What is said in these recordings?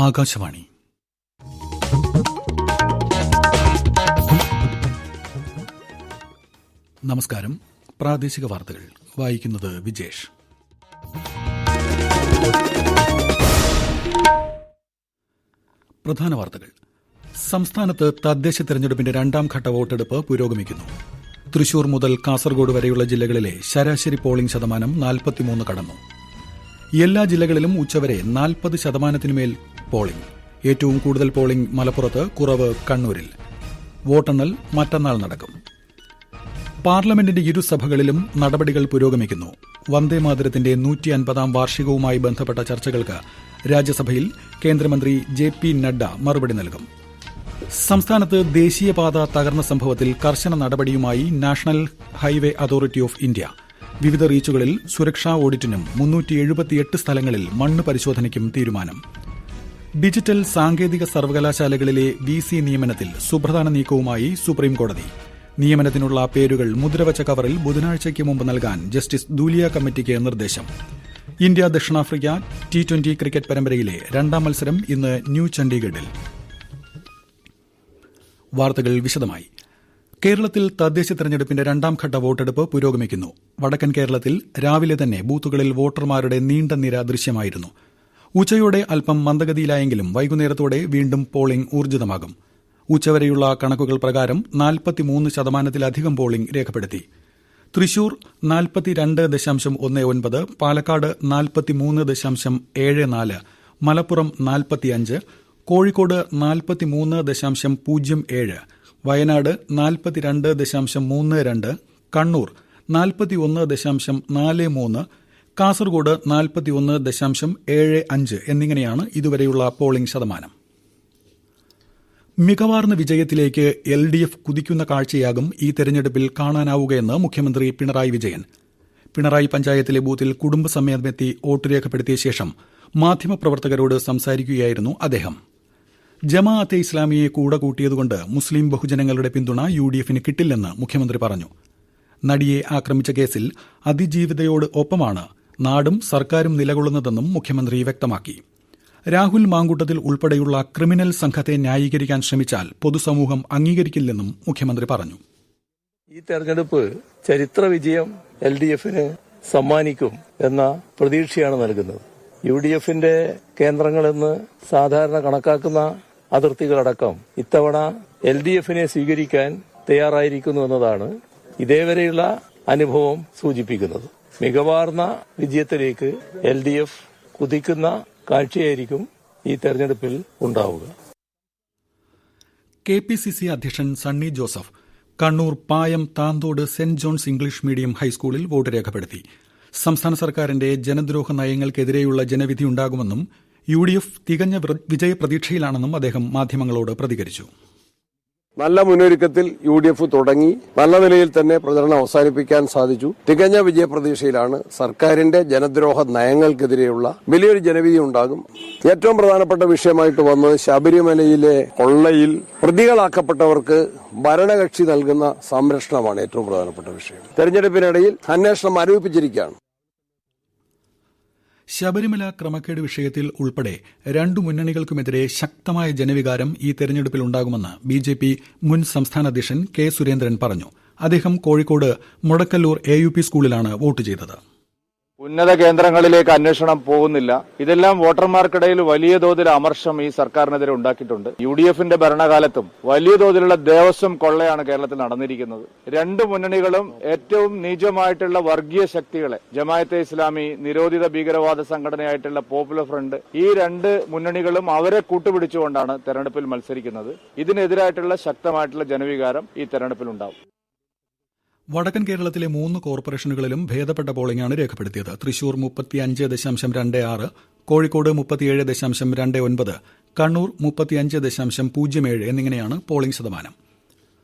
ആകാശവാണി. നമസ്കാരം. പ്രാദേശിക വാർത്തകൾ വായിക്കുന്നത് വിജേഷ്. പ്രധാന വാർത്തകൾ. സംസ്ഥാനത്ത് തദ്ദേശ തെരഞ്ഞെടുപ്പിന്റെ രണ്ടാംഘട്ട വോട്ടെടുപ്പ് പുരോഗമിക്കുന്നു. തൃശൂർ മുതൽ കാസർഗോഡ് വരെയുള്ള ജില്ലകളിലെ ശരാശരി പോളിംഗ് ശതമാനം 43 കടന്നു. എല്ലാ ജില്ലകളിലും ഉച്ചവരെ 40%-മേൽ പോളിംഗ്. ഏറ്റവും കൂടുതൽ പോളിംഗ് മലപ്പുറത്ത്, കുറവ് കണ്ണൂരിൽ. വോട്ടെണ്ണൽ മറ്റന്നാൾ നടക്കും. പാർലമെന്റിന്റെ ഇരുസഭകളിലും നടപടികൾ പുരോഗമിക്കുന്നു. വന്ദേമാതരത്തിന്റെ 150ാം വാർഷികവുമായി ബന്ധപ്പെട്ട ചർച്ചകൾക്ക് രാജ്യസഭയിൽ കേന്ദ്രമന്ത്രി JP നഡ്ഡ മറുപടി നൽകും. സംസ്ഥാനത്ത് ദേശീയപാത തകർന്ന സംഭവത്തിൽ കർശന നടപടിയുമായി national highway authority of India. വിവിധ റീച്ചുകളിൽ സുരക്ഷാ ഓഡിറ്റിനും 378 സ്ഥലങ്ങളിൽ മണ്ണ് പരിശോധനയ്ക്കും തീരുമാനം. ഡിജിറ്റൽ സാങ്കേതിക സർവകലാശാലകളിലെ VC നിയമനത്തിൽ സുപ്രധാന നീക്കവുമായി സുപ്രീംകോടതി. നിയമനത്തിനുള്ള പേരുകൾ മുദ്രവച്ച കവറിൽ ബുധനാഴ്ചയ്ക്ക് മുമ്പ് നൽകാൻ ജസ്റ്റിസ് ദൂലിയ കമ്മിറ്റിക്ക് നിർദ്ദേശം. ഇന്ത്യ ദക്ഷിണാഫ്രിക്ക T20 ക്രിക്കറ്റ് പരമ്പരയിലെ രണ്ടാം മത്സരം ഇന്ന് ന്യൂ ചണ്ഡീഗഡിൽ. വാർത്തകൾ വിശദമായി. കേരളത്തിൽ തദ്ദേശ തെരഞ്ഞെടുപ്പിന്റെ രണ്ടാംഘട്ട വോട്ടെടുപ്പ് പുരോഗമിക്കുന്നു. വടക്കൻ കേരളത്തിൽ രാവിലെ തന്നെ ബൂത്തുകളിൽ വോട്ടർമാരുടെ നീണ്ട നിര ദൃശ്യമായിരുന്നു. ഉച്ചയോടെ അല്പം മന്ദഗതിയിലായെങ്കിലും വൈകുന്നേരത്തോടെ വീണ്ടും പോളിംഗ് ഊർജിതമാകും. ഉച്ചവരെയുള്ള കണക്കുകൾ പ്രകാരം 43%-ലധികം പോളിംഗ് രേഖപ്പെടുത്തി. തൃശൂർ 42.19, പാലക്കാട് 43.74, മലപ്പുറം 45, കോഴിക്കോട് 43.07, വയനാട് 42.32, കണ്ണൂർ 41.43, കാസർഗോഡ് 41.75 എന്നിങ്ങനെയാണ് ഇതുവരെയുള്ള പോളിംഗ് ശതമാനം. മികവാർന്ന വിജയത്തിലേക്ക് LDF കുതിക്കുന്ന കാഴ്ചയാകും ഈ തെരഞ്ഞെടുപ്പിൽ കാണാനാവുകയെന്ന് മുഖ്യമന്ത്രി പിണറായി വിജയൻ. പിണറായി പഞ്ചായത്തിലെ ബൂത്തിൽ കുടുംബസമേതമെത്തി വോട്ട് രേഖപ്പെടുത്തിയ ശേഷം മാധ്യമപ്രവർത്തകരോട് സംസാരിക്കുകയായിരുന്നു അദ്ദേഹം. ജമാഅത്തെ ഇസ്ലാമിയെ കൂടെ കൂട്ടിയതുകൊണ്ട് മുസ്ലിം ബഹുജനങ്ങളുടെ പിന്തുണ UDFന് കിട്ടില്ലെന്ന് മുഖ്യമന്ത്രി പറഞ്ഞു. നടിയെ ആക്രമിച്ച കേസിൽ അതിജീവിതയോട് ഒപ്പമാണ് നാടും സർക്കാരും നിലകൊള്ളുന്നതെന്നും മുഖ്യമന്ത്രി വ്യക്തമാക്കി. രാഹുൽ മാങ്കൂട്ടത്തിൽ ഉൾപ്പെടെയുള്ള ക്രിമിനൽ സംഘത്തെ ന്യായീകരിക്കാൻ ശ്രമിച്ചാൽ പൊതുസമൂഹം അംഗീകരിക്കില്ലെന്നും മുഖ്യമന്ത്രി പറഞ്ഞു. ഈ തെരഞ്ഞെടുപ്പ് ചരിത്ര വിജയം LDFന് സമ്മാനിക്കും എന്ന പ്രതീക്ഷയാണ് നൽകുന്നത്. UDFന്റെ കേന്ദ്രങ്ങളെന്ന് സാധാരണ കണക്കാക്കുന്ന അതിർത്തികളടക്കം ഇത്തവണ LDFനെ സ്വീകരിക്കാൻ തയ്യാറായിരിക്കുന്നു എന്നതാണ് ഇതേവരെയുള്ള അനുഭവം സൂചിപ്പിക്കുന്നത്. മികവാർന്ന വിജയത്തിലേക്ക് LDF കുതിക്കുന്ന കാഴ്ചയായിരിക്കും ഈ തെരഞ്ഞെടുപ്പിൽ ഉണ്ടാവുക. KPCC അധ്യക്ഷൻ സണ്ണി ജോസഫ് കണ്ണൂർ പായം താന്തോട് സെന്റ് ജോൺസ് ഇംഗ്ലീഷ് മീഡിയം ഹൈസ്കൂളിൽ വോട്ട് രേഖപ്പെടുത്തി. സംസ്ഥാന സർക്കാരിന്റെ ജനദ്രോഹ നയങ്ങൾക്കെതിരെയുള്ള ജനവിധിയുണ്ടാകുമെന്നും UDF തികഞ്ഞ വിജയപ്രതീക്ഷയിലാണെന്നും അദ്ദേഹം മാധ്യമങ്ങളോട് പ്രതികരിച്ചു. നല്ല മുന്നൊരുക്കത്തിൽ UDF തുടങ്ങി നല്ല നിലയിൽ തന്നെ പ്രചരണം അവസാനിപ്പിക്കാൻ സാധിച്ചു. തികഞ്ഞ വിജയപ്രതീക്ഷയിലാണ്. സർക്കാരിന്റെ ജനദ്രോഹ നയങ്ങൾക്കെതിരെയുള്ള വലിയൊരു ജനവിധി ഉണ്ടാകും. ഏറ്റവും പ്രധാനപ്പെട്ട വിഷയമായിട്ട് വന്നത് ശബരിമലയിലെ കൊള്ളയിൽ പ്രതികളാക്കപ്പെട്ടവർക്ക് ഭരണകക്ഷി നൽകുന്ന സംരക്ഷണമാണ് ഏറ്റവും പ്രധാനപ്പെട്ട വിഷയം. തെരഞ്ഞെടുപ്പിനിടയിൽ അന്വേഷണം ആരോപിച്ചിരിക്കുകയാണ്. ശബരിമല ക്രമക്കേട് വിഷയത്തിൽ ഉൾപ്പെടെ രണ്ടു മുന്നണികൾക്കുമെതിരെ ശക്തമായ ജനവികാരം ഈ തെരഞ്ഞെടുപ്പിലുണ്ടാകുമെന്ന് BJP മുൻ സംസ്ഥാന അധ്യക്ഷൻ K. സുരേന്ദ്രൻ പറഞ്ഞു. അദ്ദേഹം കോഴിക്കോട് മുടക്കല്ലൂർ AUP സ്കൂളിലാണ് വോട്ട് ചെയ്തത്. ഉന്നത കേന്ദ്രങ്ങളിലേക്ക് അന്വേഷണം പോകുന്നില്ല. ഇതെല്ലാം വോട്ടർമാർക്കിടയിൽ വലിയ തോതിൽ അമർഷം ഈ സർക്കാരിനെതിരെ ഉണ്ടാക്കിയിട്ടുണ്ട്. UDFന്റെ ഭരണകാലത്തും വലിയ തോതിലുള്ള ദേവസ്വം കൊള്ളയാണ് കേരളത്തിൽ നടന്നിരിക്കുന്നത്. രണ്ട് മുന്നണികളും ഏറ്റവും നീചമായിട്ടുള്ള വർഗീയ ശക്തികളെ, ജമാഅത്തെ ഇസ്ലാമി, നിരോധിത ഭീകരവാദ സംഘടനയായിട്ടുള്ള പോപ്പുലർ ഫ്രണ്ട്, ഈ രണ്ട് മുന്നണികളും അവരെ കൂട്ടുപിടിച്ചുകൊണ്ടാണ് തെരഞ്ഞെടുപ്പിൽ മത്സരിക്കുന്നത്. ഇതിനെതിരായിട്ടുള്ള ശക്തമായിട്ടുള്ള ജനവികാരം ഈ തെരഞ്ഞെടുപ്പിൽ ഉണ്ടാവും. വടക്കൻ കേരളത്തിലെ 3 കോർപ്പറേഷനുകളിലും ഭേദപ്പെട്ട പോളിംഗാണ് രേഖപ്പെടുത്തിയത്. തൃശൂർ 35.26, കോഴിക്കോട് 37.29, കണ്ണൂർ 35.07 എന്നിങ്ങനെയാണ് പോളിംഗ് ശതമാനം.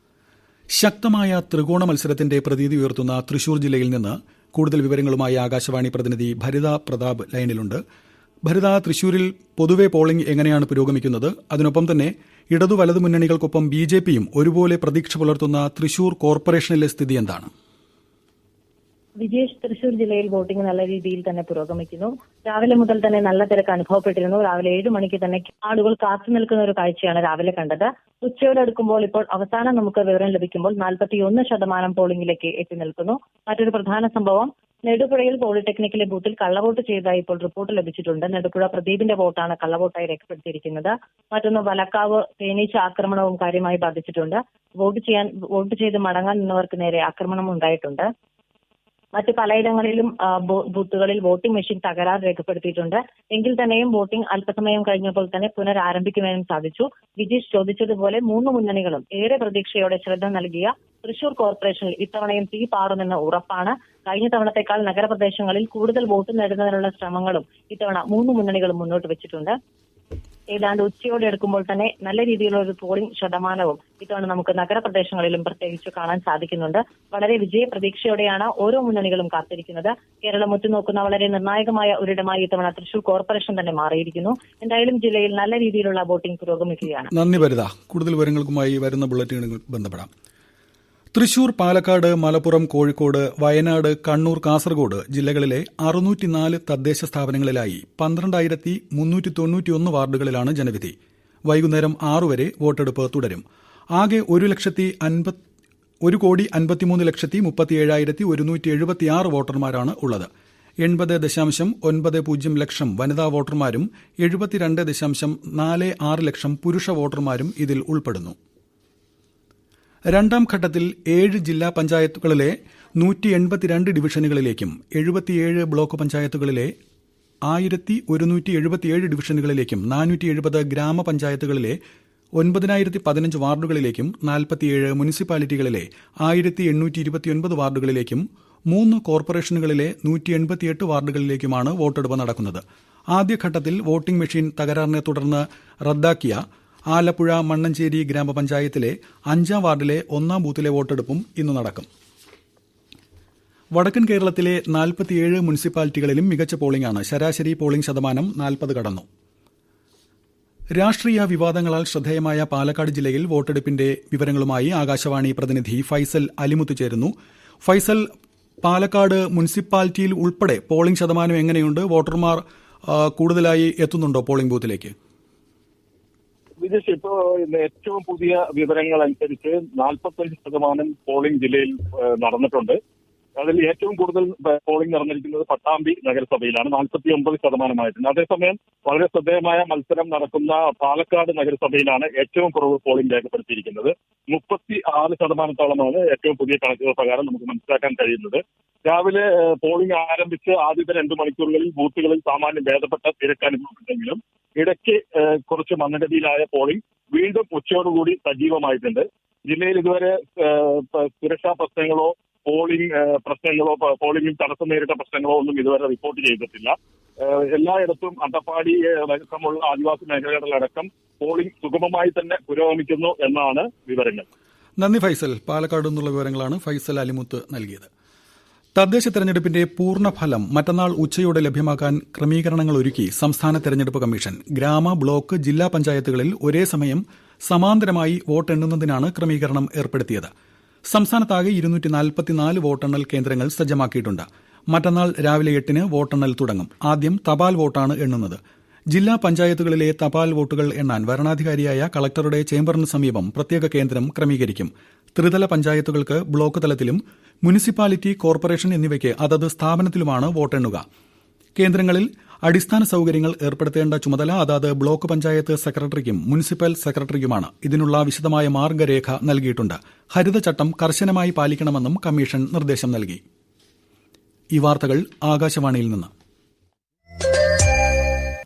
ശക്തമായ ത്രികോണ മത്സരത്തിന്റെ പ്രതീതി ഉയർത്തുന്ന തൃശൂർ ജില്ലയിൽ നിന്ന് കൂടുതൽ വിവരങ്ങളുമായി ആകാശവാണി പ്രതിനിധി ഭരിത പ്രതാപ് ലൈനിലുണ്ട്. ഭരിത, തൃശൂരിൽ പൊതുവെ പോളിംഗ് എങ്ങനെയാണ് പുരോഗമിക്കുന്നത്? അതിനൊപ്പം തന്നെ ഇടതു വലതു മുന്നണികൾക്കൊപ്പം BJPയും ഒരുപോലെ പ്രതീക്ഷ പുലർത്തുന്ന തൃശൂർ കോർപ്പറേഷനിലെ സ്ഥിതി എന്താണ്? വിജേഷ്, തൃശൂർ ജില്ലയിൽ വോട്ടിംഗ് നല്ല രീതിയിൽ തന്നെ പുരോഗമിക്കുന്നു. രാവിലെ മുതൽ തന്നെ നല്ല തിരക്ക് അനുഭവപ്പെട്ടിരുന്നു. രാവിലെ 7 മണിക്ക് തന്നെ ആളുകൾ കാത്തു നിൽക്കുന്ന ഒരു കാഴ്ചയാണ് രാവിലെ കണ്ടത്. ഉച്ചയോടെ അടുക്കുമ്പോൾ ഇപ്പോൾ അവസാനം നമുക്ക് വിവരം ലഭിക്കുമ്പോൾ 41% പോളിംഗിലേക്ക് എത്തി നിൽക്കുന്നു. മറ്റൊരു പ്രധാന സംഭവം, നെടുപുഴയിൽ പോളിടെക്നിക്കിലെ ബൂത്തിൽ കള്ളവോട്ട് ചെയ്തതായി ഇപ്പോൾ റിപ്പോർട്ട് ലഭിച്ചിട്ടുണ്ട്. നെടുപുഴ പ്രദീപിന്റെ വോട്ടാണ് കള്ളവോട്ടായി രേഖപ്പെടുത്തിയിരിക്കുന്നത്. മറ്റൊന്ന്, വലക്കാവ് തേനീച്ച ആക്രമണവും കാര്യമായി ബാധിച്ചിട്ടുണ്ട്. വോട്ട് ചെയ്ത് മടങ്ങാൻ നിന്നവർക്ക് നേരെ ആക്രമണം ഉണ്ടായിട്ടുണ്ട്. മറ്റ് പലയിടങ്ങളിലും ബൂത്തുകളിൽ വോട്ടിംഗ് മെഷീൻ തകരാർ രേഖപ്പെടുത്തിയിട്ടുണ്ട്. എങ്കിൽ തന്നെയും വോട്ടിംഗ് അല്പസമയം കഴിഞ്ഞപ്പോൾ തന്നെ പുനരാരംഭിക്കുവാനും സാധിച്ചു. വിജീഷ് ചോദിച്ചതുപോലെ 3 മുന്നണികളും ഏറെ പ്രതീക്ഷയോടെ ശ്രദ്ധ നൽകിയ തൃശൂർ കോർപ്പറേഷനിൽ ഇത്തവണയും തീ പാറുമെന്ന് ഉറപ്പാണ്. കഴിഞ്ഞ തവണത്തേക്കാൾ നഗരപ്രദേശങ്ങളിൽ കൂടുതൽ വോട്ട് നേടുന്നതിനുള്ള ശ്രമങ്ങളും ഇത്തവണ 3 മുന്നണികളും മുന്നോട്ട് വെച്ചിട്ടുണ്ട്. ഏതാണ്ട് ഉച്ചയോടെ എടുക്കുമ്പോൾ തന്നെ നല്ല രീതിയിലുള്ള ഒരു പോളിംഗ് ശതമാനവും ഇത്തവണ നമുക്ക് നഗരപ്രദേശങ്ങളിലും പ്രത്യേകിച്ച് കാണാൻ സാധിക്കുന്നുണ്ട്. വളരെ വിജയപ്രതീക്ഷയോടെയാണ് ഓരോ മുന്നണികളും കാത്തിരിക്കുന്നത്. കേരളം ഉറ്റുനോക്കുന്ന വളരെ നിർണായകമായ ഒരിടമായി ഇത്തവണ തൃശൂർ കോർപ്പറേഷൻ തന്നെ മാറിയിരിക്കുന്നു. എന്തായാലും ജില്ലയിൽ നല്ല രീതിയിലുള്ള വോട്ടിംഗ് പുരോഗമിക്കുകയാണ്. നന്ദി ഭരിത. കൂടുതൽ വിവരങ്ങൾക്കുമായി വരുന്ന ബുള്ളറ്റിനുകൾ ബന്ധപ്പെടാം. തൃശൂർ, പാലക്കാട്, മലപ്പുറം, കോഴിക്കോട്, വയനാട്, കണ്ണൂർ, കാസർഗോഡ് ജില്ലകളിലെ 604 തദ്ദേശ സ്ഥാപനങ്ങളിലായി 12,391 വാർഡുകളിലാണ് ജനവിധി. വൈകുന്നേരം 6 വരെ വോട്ടെടുപ്പ് തുടരും. ആകെ 1,53,37,176 വോട്ടർമാരാണ് ഉള്ളത്. 80.90 ലക്ഷം വനിതാ വോട്ടർമാരും 72.46 ലക്ഷം പുരുഷ വോട്ടർമാരും ഇതിൽ ഉൾപ്പെടുന്നു. രണ്ടാം ഘട്ടത്തിൽ 7 ജില്ലാ പഞ്ചായത്തുകളിലെ 182 ഡിവിഷനുകളിലേക്കും 77 ബ്ലോക്ക് പഞ്ചായത്തുകളിലെ 1177 ഡിവിഷനുകളിലേക്കും 470 ഗ്രാമപഞ്ചായത്തുകളിലെ 9015 വാർഡുകളിലേക്കും 47 മുനിസിപ്പാലിറ്റികളിലെ 1829 വാർഡുകളിലേക്കും 3 കോർപ്പറേഷനുകളിലെ 188 വാർഡുകളിലേക്കുമാണ് വോട്ടെടുപ്പ് നടക്കുന്നത്. ആദ്യഘട്ടത്തിൽ വോട്ടിംഗ് മെഷീൻ തകരാറിനെ തുടർന്ന് റദ്ദാക്കിയ ആലപ്പുഴ മണ്ണഞ്ചേരി ഗ്രാമപഞ്ചായത്തിലെ 5ാം വാർഡിലെ 1ാം ബൂത്തിലെ വോട്ടെടുപ്പും ഇന്ന് നടക്കും. വടക്കൻ കേരളത്തിലെ 47 മുനിസിപ്പാലിറ്റികളിലും മികച്ച പോളിംഗാണ്. ശരാശരി പോളിംഗ് ശതമാനം 40 കടന്നു. രാഷ്ട്രീയ വിവാദങ്ങളാൽ ശ്രദ്ധേയമായ പാലക്കാട് ജില്ലയിൽ വോട്ടെടുപ്പിന്റെ വിവരങ്ങളുമായി ആകാശവാണി പ്രതിനിധി ഫൈസൽ അലിമുത്ത് ചേരുന്നു. ഫൈസൽ, പാലക്കാട് മുനിസിപ്പാലിറ്റിയിൽ ഉൾപ്പെടെ പോളിംഗ് ശതമാനം എങ്ങനെയുണ്ട്? വോട്ടർമാർ കൂടുതലായി എത്തുന്നുണ്ടോ പോളിംഗ് ബൂത്തിലേക്ക്? വിജേഷ്, ഇപ്പോ ഏറ്റവും പുതിയ വിവരങ്ങൾ അനുസരിച്ച് 45% പോളിംഗ് ജില്ലയിൽ നടന്നിട്ടുണ്ട്. അതിൽ ഏറ്റവും കൂടുതൽ പോളിംഗ് നടന്നിരിക്കുന്നത് പട്ടാമ്പി നഗരസഭയിലാണ്, 49%. അതേസമയം വളരെ ശ്രദ്ധേയമായ മത്സരം നടക്കുന്ന പാലക്കാട് നഗരസഭയിലാണ് ഏറ്റവും കുറവ് പോളിംഗ് രേഖപ്പെടുത്തിയിരിക്കുന്നത്. 36%-ഓളമാണ് ഏറ്റവും പുതിയ കണക്കുകൾ പ്രകാരം നമുക്ക് മനസ്സിലാക്കാൻ കഴിയുന്നത്. രാവിലെ പോളിംഗ് ആരംഭിച്ച് ആദ്യത്തെ 2 മണിക്കൂറുകളിൽ ബൂത്തുകളിൽ സാമാന്യം ഭേദപ്പെട്ട തിരക്ക് അനുഭവപ്പെട്ടെങ്കിലും ഇടയ്ക്ക് കുറച്ച് മന്ദഗതിയിലായ പോളിംഗ് വീണ്ടും ഉച്ചയോടുകൂടി സജീവമായിട്ടുണ്ട്. ജില്ലയിൽ ഇതുവരെ സുരക്ഷാ പ്രശ്നങ്ങളോ പോളിംഗിൽ തടസ്സം നേരിട്ട പ്രശ്നങ്ങളോ ഒന്നും ഇതുവരെ റിപ്പോർട്ട് ചെയ്തിട്ടില്ല. എല്ലായിടത്തും അട്ടപ്പാടി അടക്കമുള്ള ആദിവാസി മേഖലകളിലടക്കം പോളിംഗ് സുഗമമായി തന്നെ പുരോഗമിക്കുന്നു എന്നാണ് വിവരങ്ങൾ. നന്ദി ഫൈസൽ. പാലക്കാട് നിന്നുള്ള വിവരങ്ങളാണ് ഫൈസൽ അലിമുത്ത് നൽകിയത്. തദ്ദേശ തെരഞ്ഞെടുപ്പിന്റെ പൂർണ്ണഫലം മറ്റന്നാൾ ഉച്ചയോടെ ലഭ്യമാക്കാൻ ക്രമീകരണങ്ങൾ ഒരുക്കി സംസ്ഥാന തെരഞ്ഞെടുപ്പ് കമ്മീഷൻ. ഗ്രാമ, ബ്ലോക്ക്, ജില്ലാ പഞ്ചായത്തുകളിൽ ഒരേ സമയം സമാന്തരമായി വോട്ടെണ്ണുന്നതിനാണ് ക്രമീകരണം ഏർപ്പെടുത്തിയത്. സംസ്ഥാനത്താകെ 244 വോട്ടെണ്ണൽ കേന്ദ്രങ്ങൾ സജ്ജമാക്കിയിട്ടുണ്ട്. മറ്റന്നാൾ രാവിലെ 8-ന് വോട്ടെണ്ണൽ തുടങ്ങും. ആദ്യം തപാൽ വോട്ടാണ് എണ്ണുന്നത്. ജില്ലാ പഞ്ചായത്തുകളിലെ തപാൽ വോട്ടുകൾ എണ്ണാൻ വരണാധികാരിയായ കളക്ടറുടെ ചേംബറിന് സമീപം പ്രത്യേക കേന്ദ്രം ക്രമീകരിക്കും. ത്രിതല പഞ്ചായത്തുകൾക്ക് ബ്ലോക്ക് തലത്തിലും മുനിസിപ്പാലിറ്റി, കോർപ്പറേഷൻ എന്നിവയ്ക്ക് അതത് സ്ഥാപനത്തിലുമാണ് വോട്ടെണ്ണുക. കേന്ദ്രങ്ങളിൽ അടിസ്ഥാന സൌകര്യങ്ങൾ ഏർപ്പെടുത്തേണ്ട ചുമതല അതാത് ബ്ലോക്ക് പഞ്ചായത്ത് സെക്രട്ടറിക്കും മുനിസിപ്പൽ സെക്രട്ടറിക്കുമാണ്. ഇതിനുള്ള വിശദമായ മാർഗ്ഗരേഖ നൽകിയിട്ടുണ്ട്. ഹരിതചട്ടം കർശനമായി പാലിക്കണമെന്നും കമ്മീഷൻ നിർദ്ദേശം നൽകി. ഈ വാർത്തകൾ ആകാശവാണിയിൽ നിന്ന്.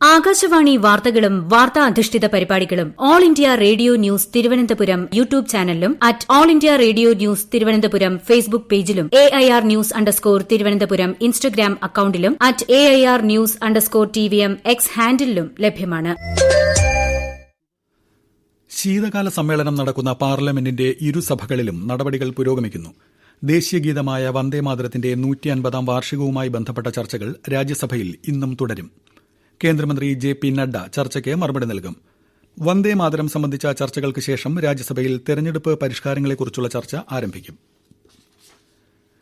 ആകാശവാണി വാർത്തകളും വാർത്താ അധിഷ്ഠിത പരിപാടികളും all India radio news Thiruvananthapuram YouTube ചാനലിലും @all India radio news Thiruvananthapuram Facebook പേജിലും AIR ന്യൂസ് _ ഇൻസ്റ്റഗ്രാം അക്കൌണ്ടിലും @AIR ന്യൂസ് _ X ഹാൻഡിലും ലഭ്യമാണ്. ശീതകാല സമ്മേളനം നടക്കുന്ന പാർലമെന്റിന്റെ ഇരുസഭകളിലും നടപടികൾ പുരോഗമിക്കുന്നു. ദേശീയഗീതമായ വന്ദേമാതരത്തിന്റെ 150ാം വാർഷികവുമായി ബന്ധപ്പെട്ട ചർച്ചകൾ രാജ്യസഭയിൽ ഇന്നും തുടരും. കേന്ദ്രമന്ത്രി JP നഡ്ഡ ചർച്ചയ്ക്ക് മറുപടി നൽകും. വന്ദേമാതരം സംബന്ധിച്ച ചർച്ചകൾക്ക് ശേഷം രാജ്യസഭയിൽ തെരഞ്ഞെടുപ്പ് പരിഷ്കാരങ്ങളെക്കുറിച്ചുള്ള ചർച്ച ആരംഭിക്കും.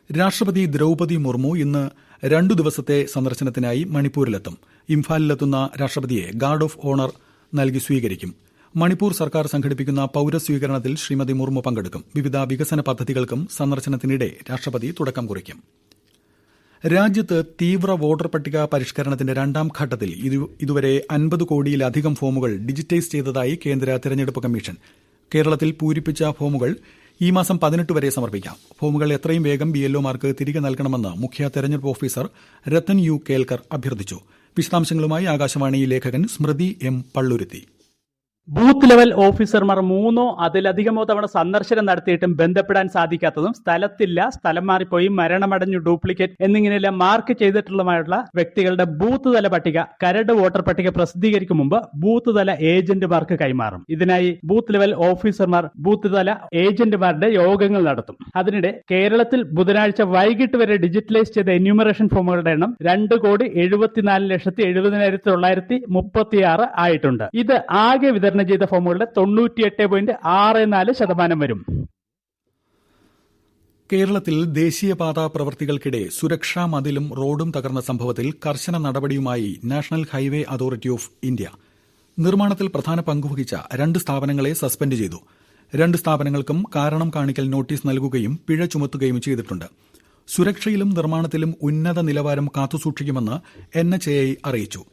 രാഷ്ട്രപതി ദ്രൌപദി മുർമു ഇന്ന് 2 ദിവസത്തെ സന്ദർശനത്തിനായി മണിപ്പൂരിലെത്തും. ഇംഫാലിലെത്തുന്ന രാഷ്ട്രപതിയെ ഗാർഡ് ഓഫ് ഓണർ നൽകി സ്വീകരിക്കും. മണിപ്പൂർ സർക്കാർ സംഘടിപ്പിക്കുന്ന പൌരസ്വീകരണത്തിൽ ശ്രീമതി മുർമു പങ്കെടുക്കും. വിവിധ വികസന പദ്ധതികൾക്കും സന്ദർശനത്തിനിടെ രാഷ്ട്രപതി തുടക്കം കുറിക്കും. രാജ്യത്ത് തീവ്ര വോട്ടർ പട്ടിക പരിഷ്കരണത്തിന്റെ 2ാം ഘട്ടത്തിൽ ഇതുവരെ 50 കോടിയിലധികം ഫോമുകൾ ഡിജിറ്റൈസ് ചെയ്തതായി കേന്ദ്ര തെരഞ്ഞെടുപ്പ് കമ്മീഷൻ. കേരളത്തിൽ പൂരിപ്പിച്ച ഫോമുകൾ ഈ മാസം 18 വരെ സമർപ്പിക്കാം. ഫോമുകൾ എത്രയും വേഗം BLOമാർക്ക് തിരികെ നൽകണമെന്ന് മുഖ്യ തെരഞ്ഞെടുപ്പ് ഓഫീസർ രത്തൻ യു കേൽക്കർ അഭ്യർത്ഥിച്ചു. വിശദാംശങ്ങളുമായി ആകാശവാണി ലേഖകൻ സ്മൃതി M പള്ളുരുത്തി. ബൂത്ത് ലെവൽ ഓഫീസർമാർ 3 അതിലധികമോ തവണ സന്ദർശനം നടത്തിയിട്ടും ബന്ധപ്പെടാൻ സാധിക്കാത്തതും സ്ഥലത്തില്ല, സ്ഥലം മാറിപ്പോയി, മരണമടഞ്ഞു, ഡ്യൂപ്ലിക്കേറ്റ് എന്നിങ്ങനെയെല്ലാം മാർക്ക് ചെയ്തിട്ടുള്ളതുമായുള്ള വ്യക്തികളുടെ ബൂത്ത് തല പട്ടിക കരട് വോട്ടർ പട്ടിക പ്രസിദ്ധീകരിക്കും മുമ്പ് ബൂത്ത് തല ഏജന്റുമാർക്ക് കൈമാറും. ഇതിനായി ബൂത്ത് ലെവൽ ഓഫീസർമാർ ബൂത്ത് തല ഏജന്റുമാരുടെ യോഗങ്ങൾ നടത്തും. അതിനിടെ കേരളത്തിൽ ബുധനാഴ്ച വൈകിട്ട് വരെ ഡിജിറ്റലൈസ് ചെയ്ത എന്യൂമറേഷൻ ഫോമുകളുടെ എണ്ണം 2,74,70,936 ആയിട്ടുണ്ട്. ഇത് ആകെ വിതരണം ചെയ്ത ഫോമുകളുടെ 98.64% വരും. കേരളത്തിൽ ദേശീയപാതാ പ്രവൃത്തികൾക്കിടെ സുരക്ഷാ മതിലും റോഡും തകർന്ന സംഭവത്തിൽ കർശന നടപടിയുമായി national highway authority of India. നിർമ്മാണത്തിൽ പ്രധാന പങ്കുവഹിച്ച 2 സ്ഥാപനങ്ങളെ സസ്പെൻഡ് ചെയ്തു. 2 സ്ഥാപനങ്ങൾക്കും കാരണം കാണിക്കൽ നോട്ടീസ് നൽകുകയും പിഴ ചുമത്തുകയും ചെയ്തിട്ടുണ്ട്. സുരക്ഷയിലും നിർമ്മാണത്തിലും ഉന്നത നിലവാരം കാത്തുസൂക്ഷിക്കുമെന്ന് NHAI അറിയിച്ചു.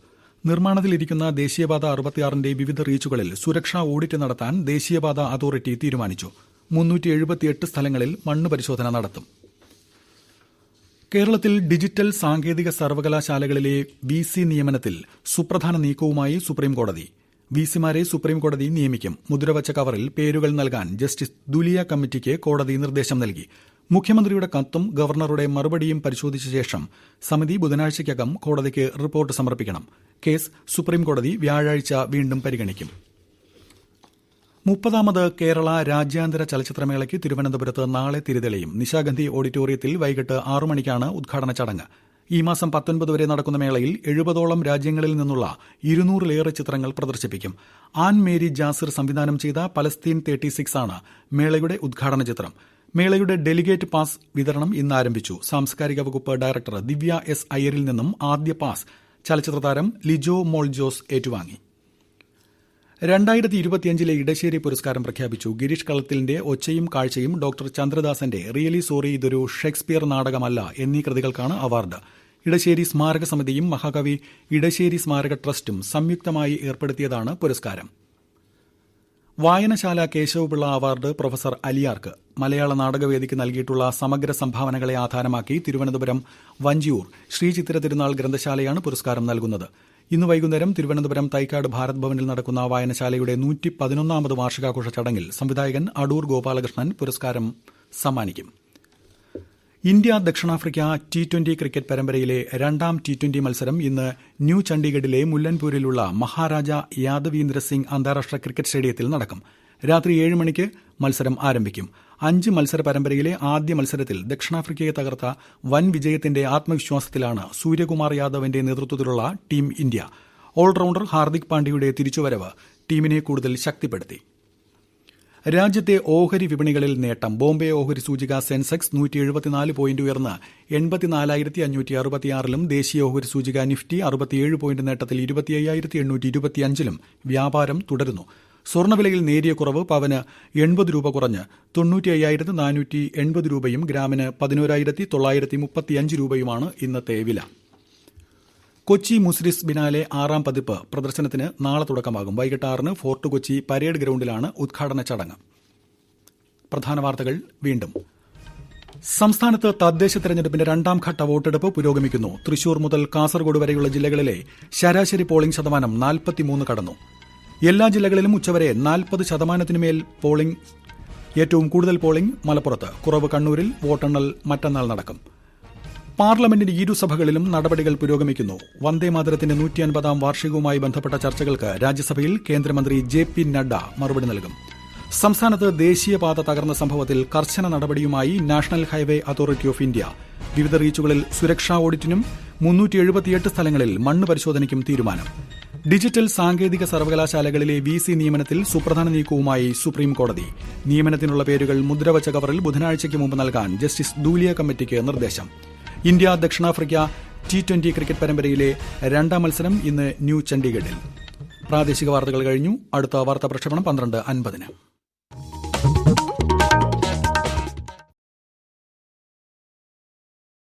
നിർമ്മാണത്തിലിരിക്കുന്ന ദേശീയപാത 66ന്റെ വിവിധ റീച്ചുകളിൽ സുരക്ഷാ ഓഡിറ്റ് നടത്താൻ ദേശീയപാത അതോറിറ്റി തീരുമാനിച്ചു. 378 സ്ഥലങ്ങളിൽ മണ്ണ് പരിശോധന നടത്തും. കേരളത്തിൽ ഡിജിറ്റൽ സാങ്കേതിക സർവകലാശാലകളിലെ VC നിയമനത്തിൽ സുപ്രധാന നീക്കവുമായി സുപ്രീംകോടതി. VCമാരെ സുപ്രീംകോടതി നിയമിക്കും. മുദ്രവച്ച കവറിൽ പേരുകൾ നൽകാൻ ജസ്റ്റിസ് ദുലിയ കമ്മിറ്റിക്ക് കോടതി നിർദ്ദേശം നൽകി. മുഖ്യമന്ത്രിയുടെ കത്തും ഗവർണറുടെ മറുപടിയും പരിശോധിച്ച ശേഷം സമിതി ബുധനാഴ്ചയ്ക്കകം കോടതിക്ക് റിപ്പോർട്ട് സമർപ്പിക്കണം. കേസ് സുപ്രീംകോടതി വ്യാഴാഴ്ച വീണ്ടും പരിഗണിക്കും. 30ാമത് കേരള രാജ്യാന്തര ചലച്ചിത്രമേളയ്ക്ക് തിരുവനന്തപുരത്ത് നാളെ തിരിതെളിയും. നിശാഗന്ധി ഓഡിറ്റോറിയത്തിൽ വൈകിട്ട് 6 മണിക്കാണ് ഉദ്ഘാടന ചടങ്ങ്. ഈ മാസം 19 വരെ നടക്കുന്ന മേളയിൽ 70ഓളം രാജ്യങ്ങളിൽ നിന്നുള്ള 200ലേറെ ചിത്രങ്ങൾ പ്രദർശിപ്പിക്കും. ആൻ മേരി ജാസിർ സംവിധാനം ചെയ്ത പലസ്തീൻ 36 ആണ് മേളയുടെ ഉദ്ഘാടന ചിത്രം. മേളയുടെ ഡെലിഗേറ്റ് പാസ് വിതരണം ഇന്ന് ആരംഭിച്ചു. സാംസ്കാരിക വകുപ്പ് ഡയറക്ടർ ദിവ്യ S അയ്യരിൽ നിന്നും ആദ്യ പാസ് ചലച്ചിത്ര താരം ലിജോ മോൾ ജോസ് ഏറ്റുവാങ്ങി. 2025 ഇടശ്ശേരി പുരസ്കാരം പ്രഖ്യാപിച്ചു. ഗിരീഷ് കളത്തിലിന്റെ ഒച്ചയും കാഴ്ചയും, ഡോക്ടർ ചന്ദ്രദാസന്റെ റിയലി സോറി ഇതൊരു ഷേക്സ്പിയർ നാടകമല്ല എന്നീ കൃതികൾക്കാണ് അവാർഡ്. ഇടശ്ശേരി സ്മാരക സമിതിയും മഹാകവി ഇടശ്ശേരി സ്മാരക ട്രസ്റ്റും സംയുക്തമായി ഏർപ്പെടുത്തിയതാണ് പുരസ്കാരം. വായനശാല കേശവപിള്ള അവാർഡ് പ്രൊഫസർ അലിയാർക്ക്. മലയാള നാടകവേദിക്ക് നൽകിയിട്ടുള്ള സമഗ്ര സംഭാവനകളെ ആധാരമാക്കി തിരുവനന്തപുരം വഞ്ചിയൂർ ശ്രീ ചിത്തിര തിരുനാൾ ഗ്രന്ഥശാലയാണ് പുരസ്കാരം നൽകുന്നത്. ഇന്ന് വൈകുന്നേരം തിരുവനന്തപുരം തൈക്കാട് ഭാരത് ഭവനിൽ നടക്കുന്ന വായനശാലയുടെ 111ാമത് വാർഷികാഘോഷ ചടങ്ങിൽ സംവിധായകൻ അടൂർ ഗോപാലകൃഷ്ണൻ പുരസ്കാരം സമ്മാനിക്കും. ഇന്ത്യ ദക്ഷിണാഫ്രിക്ക T20 ക്രിക്കറ്റ് പരമ്പരയിലെ 2ാം T20 മത്സരം ഇന്ന് ന്യൂ ചണ്ഡീഗഡിലെ മുല്ലൻപൂരിലുള്ള മഹാരാജ യാദവീന്ദ്ര സിംഗ് അന്താരാഷ്ട്ര ക്രിക്കറ്റ് സ്റ്റേഡിയത്തിൽ നടക്കും. രാത്രി 7 മണിക്ക് മത്സരം ആരംഭിക്കും. 5 മത്സര പരമ്പരയിലെ ആദ്യ മത്സരത്തിൽ ദക്ഷിണാഫ്രിക്കയെ തകർത്ത വൻ വിജയത്തിന്റെ ആത്മവിശ്വാസത്തിലാണ് സൂര്യകുമാർ യാദവിന്റെ നേതൃത്വത്തിലുള്ള ടീം ഇന്ത്യ. ഓൾറൌണ്ടർ ഹാർദിക് പാണ്ഡ്യയുടെ തിരിച്ചുവരവ് ടീമിനെ കൂടുതൽ ശക്തിപ്പെടുത്തി. രാജ്യത്തെ ഓഹരി വിപണികളിൽ നേട്ടം. ബോംബെ ഓഹരി സൂചിക സെൻസെക്സ് 174 പോയിന്റ് ഉയർന്ന് 84,566ലും ദേശീയ ഓഹരി സൂചിക നിഫ്റ്റി 67 പോയിന്റ് നേട്ടത്തിൽ 25,825ലും വ്യാപാരം തുടരുന്നു. സ്വർണ്ണവിലയിൽ നേരിയ കുറവ്. പവന് 80 രൂപ കുറഞ്ഞ് 95,480 രൂപയും ഗ്രാമിന് 11,935 രൂപയുമാണ് ഇന്നത്തെ വില. കൊച്ചി മുസിരിസ് ബിനാലെ 6ാം പതിപ്പ് പ്രദർശനത്തിന് നാളെ തുടക്കമാകും. വൈകിട്ട് 6-ന് ഫോർട്ട് കൊച്ചി പരേഡ് ഗ്രൌണ്ടിലാണ് ഉദ്ഘാടന ചടങ്ങ്. പ്രധാന വാർത്തകൾ വീണ്ടും. സംസ്ഥാനത്ത് തദ്ദേശ തെരഞ്ഞെടുപ്പിന്റെ 2ാം ഘട്ട വോട്ടെടുപ്പ് പുരോഗമിക്കുന്നു. തൃശൂർ മുതൽ കാസർഗോഡ് വരെയുള്ള ജില്ലകളിലെ ശരാശരി പോളിംഗ് ശതമാനം 43 കടന്നു. എല്ലാ ജില്ലകളിലും ഉച്ചവരെ 40%-മേൽ പോളിംഗ്. ഏറ്റവും കൂടുതൽ പോളിംഗ് മലപ്പുറത്ത്. കുറവ് കണ്ണൂരിൽ. വോട്ടെണ്ണൽ മറ്റന്നാൾ നടക്കും. പാർലമെന്റിന്റെ ഇരുസഭകളിലും നടപടികൾ പുരോഗമിക്കുന്നു. വന്ദേമാതരത്തിന്റെ 150ാം വാർഷികവുമായി ബന്ധപ്പെട്ട ചർച്ചകൾക്ക് രാജ്യസഭയിൽ കേന്ദ്രമന്ത്രി JP നഡ്ഡ മറുപടി നൽകും. സംസ്ഥാനത്ത് ദേശീയപാത തകർന്ന സംഭവത്തിൽ കർശന നടപടിയുമായി national highway authority of India. വിവിധ റീച്ചുകളിൽ സുരക്ഷാ ഓഡിറ്റിനും 378 സ്ഥലങ്ങളിൽ മണ്ണ് പരിശോധനയ്ക്കും തീരുമാനം. ഡിജിറ്റൽ സാങ്കേതിക സർവകലാശാലകളിലെ VC നിയമനത്തിൽ സുപ്രധാന നീക്കവുമായി സുപ്രീം കോടതി. നിയമനത്തിനുള്ള പേരുകൾ മുദ്രവച്ച കവറിൽ ബുധനാഴ്ചയ്ക്ക് മുമ്പ് നൽകാൻ ജസ്റ്റിസ് ദൂലിയ കമ്മിറ്റിക്ക് നിർദ്ദേശം. ഇന്ത്യ ദക്ഷിണാഫ്രിക്ക T20 ക്രിക്കറ്റ് പരമ്പരയിലെ രണ്ടാം മത്സരം ഇന്ന് ന്യൂ ചണ്ഡീഗഡിൽ. പ്രാദേശിക വാർത്തകൾ കഴിഞ്ഞു. അടുത്ത വാർത്താ പ്രക്ഷേപണം 12:50.